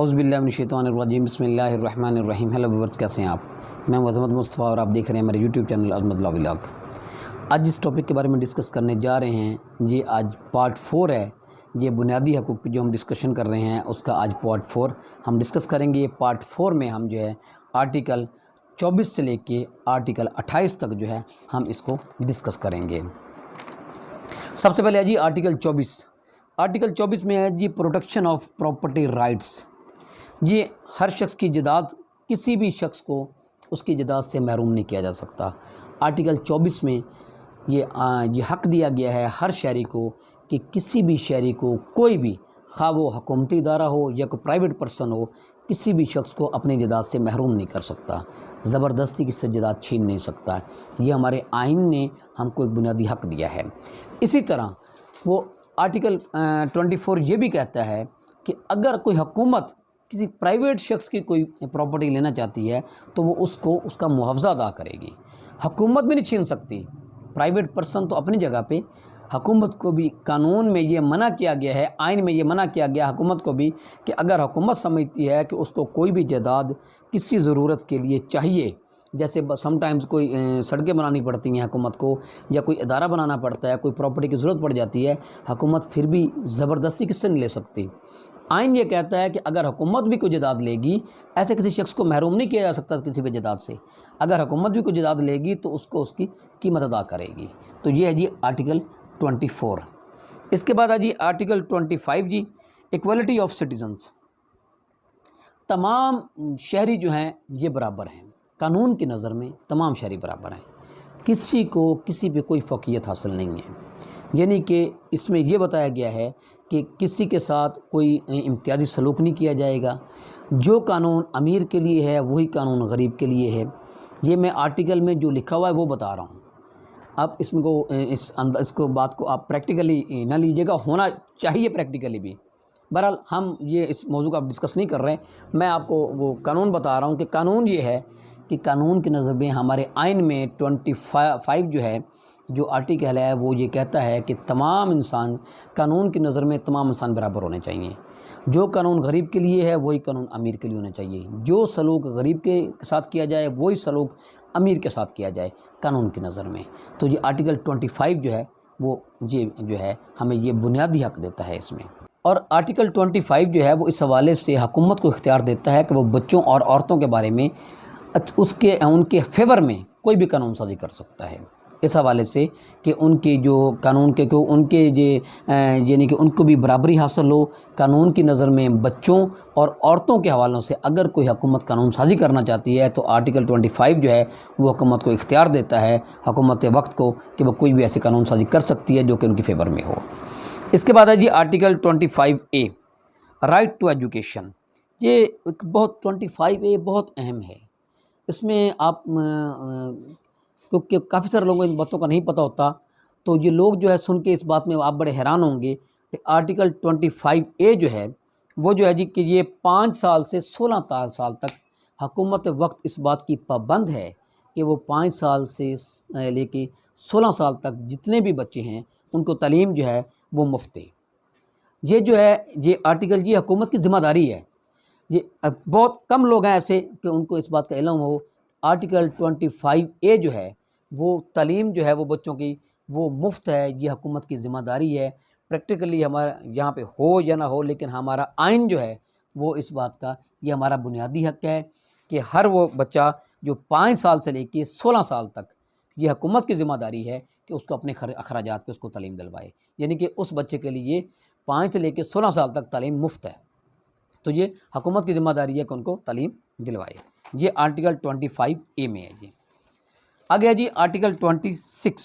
اعوذ باللہ من الشیطان الرجیم، بسم اللہ الرحمن الرحیم۔ ہیلو ویورز، کیسے ہیں آپ؟ میں عظمت مصطفیٰ اور آپ دیکھ رہے ہیں میرے یوٹیوب چینل عظمت لاء ولاگ۔ آج جس ٹاپک کے بارے میں ڈسکس کرنے جا رہے ہیں یہ آج پارٹ 4 ہے۔ یہ بنیادی حقوق پہ جو ہم ڈسکشن کر رہے ہیں اس کا آج پارٹ 4 ہم ڈسکس کریں گے۔ پارٹ 4 میں ہم جو ہے آرٹیکل 24 سے لے کے آرٹیکل 28 تک جو ہے ہم اس کو ڈسکس کریں گے۔ سب سے پہلے ہے جی آرٹیکل 24۔ آرٹیکل 24 میں ہے جی پروٹیکشن آف پراپرٹی رائٹس۔ یہ ہر شخص کی جائیداد، کسی بھی شخص کو اس کی جائیداد سے محروم نہیں کیا جا سکتا۔ آرٹیکل 24 میں یہ حق دیا گیا ہے ہر شہری کو کہ کسی بھی شہری کو کوئی بھی، خواہ وہ حکومتی ادارہ ہو یا کوئی پرائیویٹ پرسن ہو، کسی بھی شخص کو اپنی جائیداد سے محروم نہیں کر سکتا، زبردستی کسی سے جائیداد چھین نہیں سکتا۔ یہ ہمارے آئین نے ہم کو ایک بنیادی حق دیا ہے۔ اسی طرح وہ آرٹیکل 24 یہ بھی کہتا ہے کہ اگر کوئی حکومت کسی پرائیویٹ شخص کی کوئی پراپرٹی لینا چاہتی ہے تو وہ اس کا معاوضہ ادا کرے گی۔ حکومت بھی نہیں چھین سکتی، پرائیویٹ پرسن تو اپنی جگہ پہ، حکومت کو بھی قانون میں یہ منع کیا گیا ہے، آئین میں یہ منع کیا گیا حکومت کو بھی کہ اگر حکومت سمجھتی ہے کہ اس کو کوئی بھی جائیداد کسی ضرورت کے لیے چاہیے، جیسے سم ٹائمز کوئی سڑکیں بنانی پڑتی ہیں حکومت کو، یا کوئی ادارہ بنانا پڑتا ہے، کوئی پراپرٹی کی ضرورت پڑ جاتی ہے، حکومت پھر بھی زبردستی کس سے نہیں لے سکتی۔ آئین یہ کہتا ہے کہ اگر حکومت بھی کوئی جائیداد لے گی، ایسے کسی شخص کو محروم نہیں کیا جا سکتا کسی بھی جائیداد سے۔ اگر حکومت بھی کوئی جائیداد لے گی تو اس کو اس کی قیمت ادا کرے گی۔ تو یہ ہے جی آرٹیکل 24۔ اس کے بعد ہے جی آرٹیکل 25 جی ایکوالٹی آف سٹیزنز۔ تمام شہری جو ہیں یہ برابر ہیں، قانون کی نظر میں تمام شہری برابر ہیں، کسی کو کسی پہ کوئی فوقیت حاصل نہیں ہے۔ یعنی کہ اس میں یہ بتایا گیا ہے کہ کسی کے ساتھ کوئی امتیازی سلوک نہیں کیا جائے گا۔ جو قانون امیر کے لیے ہے وہی قانون غریب کے لیے ہے۔ یہ میں آرٹیکل میں جو لکھا ہوا ہے وہ بتا رہا ہوں۔ اب اس کو بات کو آپ پریکٹیکلی نہ لیجیے گا، ہونا چاہیے پریکٹیکلی بھی۔ بہرحال ہم یہ اس موضوع کو آپ ڈسکس نہیں کر رہے ہیں، میں آپ کو وہ قانون بتا رہا ہوں کہ قانون یہ ہے کہ قانون کی نظر میں ہمارے آئین میں 25 جو ہے، جو آرٹیکل ہے وہ یہ کہتا ہے کہ تمام انسان، قانون کی نظر میں تمام انسان برابر ہونے چاہیے۔ جو قانون غریب کے لیے ہے وہی قانون امیر کے لیے ہونا چاہیے۔ جو سلوک غریب کے ساتھ کیا جائے وہی سلوک امیر کے ساتھ کیا جائے قانون کی نظر میں۔ تو یہ آرٹیکل 25 جو ہے وہ یہ جو ہے ہمیں یہ بنیادی حق دیتا ہے اس میں۔ اور آرٹیکل 25 جو ہے وہ اس حوالے سے حکومت کو اختیار دیتا ہے کہ وہ بچوں اور عورتوں کے بارے میں ان کے فیور میں کوئی بھی قانون سازی کر سکتا ہے، اس حوالے سے کہ ان کے جو قانون کے ان کے یعنی کہ ان کو بھی برابری حاصل ہو۔ قانون کی نظر میں بچوں اور عورتوں کے حوالوں سے اگر کوئی حکومت قانون سازی کرنا چاہتی ہے تو آرٹیکل 25 جو ہے وہ حکومت کو اختیار دیتا ہے، حکومت وقت کو، کہ وہ کوئی بھی ایسی قانون سازی کر سکتی ہے جو کہ ان کی فیور میں ہو۔ اس کے بعد ہے جی article 25A right to education. یہ بہت 25A بہت اہم ہے۔ اس میں آپ کیونکہ کافی سارے لوگوں کو ان باتوں کا نہیں پتہ ہوتا، تو یہ لوگ جو ہے سن کے اس بات میں آپ بڑے حیران ہوں گے کہ آرٹیکل 25A جو ہے وہ جو ہے جی کہ یہ 5 سال سے 16 سال تک حکومت وقت اس بات کی پابند ہے کہ وہ 5 سال سے لے کے 16 سال تک جتنے بھی بچے ہیں ان کو تعلیم جو ہے وہ مفت ہے۔ یہ جو ہے یہ آرٹیکل یہ حکومت کی ذمہ داری ہے۔ یہ بہت کم لوگ ہیں ایسے کہ ان کو اس بات کا علم ہو۔ آرٹیکل 25A جو ہے وہ تعلیم جو ہے وہ بچوں کی وہ مفت ہے، یہ حکومت کی ذمہ داری ہے۔ پریکٹیکلی ہمارا یہاں پہ ہو یا نہ ہو، لیکن ہمارا آئین جو ہے وہ اس بات کا یہ ہمارا بنیادی حق ہے کہ ہر وہ بچہ جو 5 سال سے لے کے 16 سال تک، یہ حکومت کی ذمہ داری ہے کہ اس کو اپنے اخراجات پہ اس کو تعلیم دلوائے۔ یعنی کہ اس بچے کے لیے 5 سے لے کے 16 سال تک تعلیم مفت ہے، تو یہ حکومت کی ذمہ داری ہے کہ ان کو تعلیم دلوائے۔ یہ آرٹیکل 25A میں ہے جی۔ آگے ہے جی آرٹیکل 26۔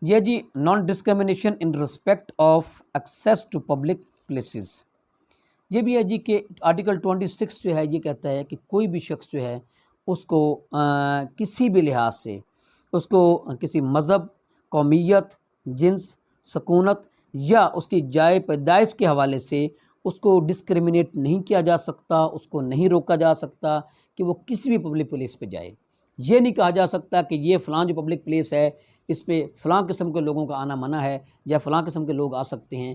یہ جی non discrimination in respect of access to public places. یہ بھی ہے جی کہ آرٹیکل 26 جو ہے یہ کہتا ہے کہ کوئی بھی شخص جو ہے اس کو کسی بھی لحاظ سے، اس کو کسی مذہب، قومیت، جنس، سکونت یا اس کی جائے پیدائش کے حوالے سے اس کو ڈسکریمنیٹ نہیں کیا جا سکتا، اس کو نہیں روکا جا سکتا کہ وہ کسی بھی پبلک پلیس پہ جائے۔ یہ نہیں کہا جا سکتا کہ یہ فلاں جو پبلک پلیس ہے اس پہ فلاں قسم کے لوگوں کا آنا منع ہے یا فلاں قسم کے لوگ آ سکتے ہیں۔